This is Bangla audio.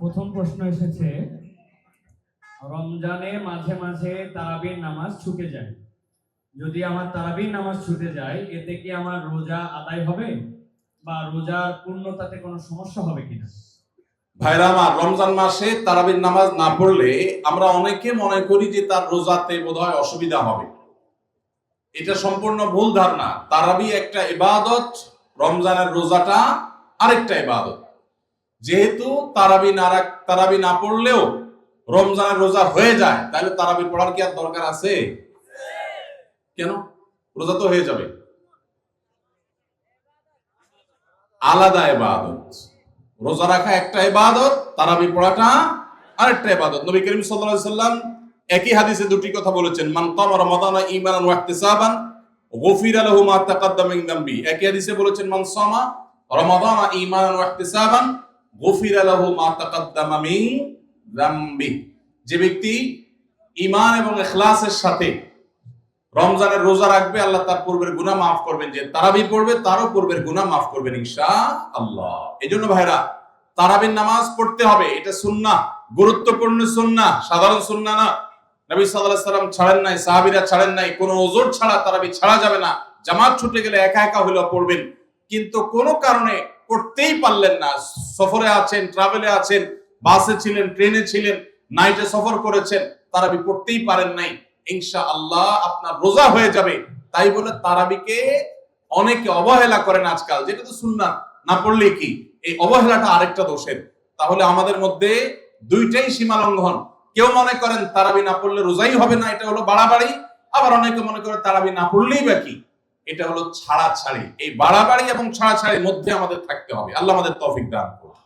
প্রথম প্রশ্ন এসেছে, রমজানে মাঝে মাঝে তারাবির নামাজ ছুটে যায়। যদি আমার তারাবির নামাজ ছুটে যায়, এতে কি আমার রোজা আদায় হবে বা রোজার পূর্ণতাতে কোনো সমস্যা হবে কিনা? ভাইরা আমার, রমজান মাসে তারাবির নামাজ না পড়লে আমরা অনেকে মনে করি যে তার রোজাতে বোধহয় অসুবিধা হবে। এটা সম্পূর্ণ ভুল ধারণা। তারাবি একটা ইবাদত, রমজানের রোজাটা আরেকটা ইবাদত। যেহেতু তারাবি না পড়লেও রমজানের রোজা হয়ে যায়, তাহলে তারাবি পড়ার কি আর দরকার আছে? কেন? রোজা তো হয়ে যাবে। আলাদা ইবাদত। রোজা রাখা একটা ইবাদত, তারাবি পড়াটা আরেকটা ইবাদত। নবী করিম সাল্লাল্লাহু আলাইহি সাল্লাম একই হাদিসে দুটি কথা বলেছেন, মান কামা রমাদানা ঈমানান ওয়া ইহতিসাবান গুফিরা লাহু মা তাকাদ্দামা মিন যামবি। একই হাদিসে বলেছেন, মান সামা রমাদানা ঈমানান ওয়া ইহতিসাবান গুফিরা লাহু মা তাকাদ্দামা মিন যামবি। যে ব্যক্তি ঈমান এবং ইখলাসের সাথে রমজানের রোজা রাখবে, আল্লাহ তার পূর্বের গুনাহ মাফ করবেন। যে তারাবি পড়বে তারও পূর্বের গুনাহ মাফ করবেন ইনশাআল্লাহ। এজন্য ভাইরা, তারাবির নামাজ পড়তে হবে। এটা সুন্নাহ, গুরুত্বপূর্ণ সুন্নাহ, সাধারণ সুন্নাহ না। নবী সাল্লাল্লাহু আলাইহি সাল্লাম ছাড়েন নাই, সাহাবীরা ছাড়েন নাই। কোনো ওযর ছাড়া তারাবি ছাড়া যাবে না। জামাত ছুটে গেলে একা একা হলেও পড়বেন, কিন্তু কোনো কারণে পড়তেই পারলেন না, সফরে আছেন, ট্রাভেলে আছেন, বাসে ছিলেন, ট্রেনে ছিলেন, নাইটে সফর করেছেন, তারাবি পড়তেই পারেন নাই, ইনশাআল্লাহ আপনার রোজা হয়ে যাবে। তাই বলে তারাবিকে অনেকে অবহেলা করেন আজকাল, যেটা তো সুন্নাহ, না পড়লে কি? এই অবহেলাটা আরেকটা দোষের। তাহলে আমাদের মধ্যে দুইটাই সীমা লঙ্ঘন। কেউ মনে করেন তারাবি না পড়লে রোজাই হবে না, এটা হলো বাড়াবাড়ি। আবার অনেকে মনে করে তারাবি না পড়লেই বা কি, এটা হলো ছাড়াছাড়ি। এই বাড়াবাড়ি এবং ছাড়াছাড়ির মধ্যে আমাদের থাকতে হবে। আল্লাহ আমাদের তৌফিক দান করুন।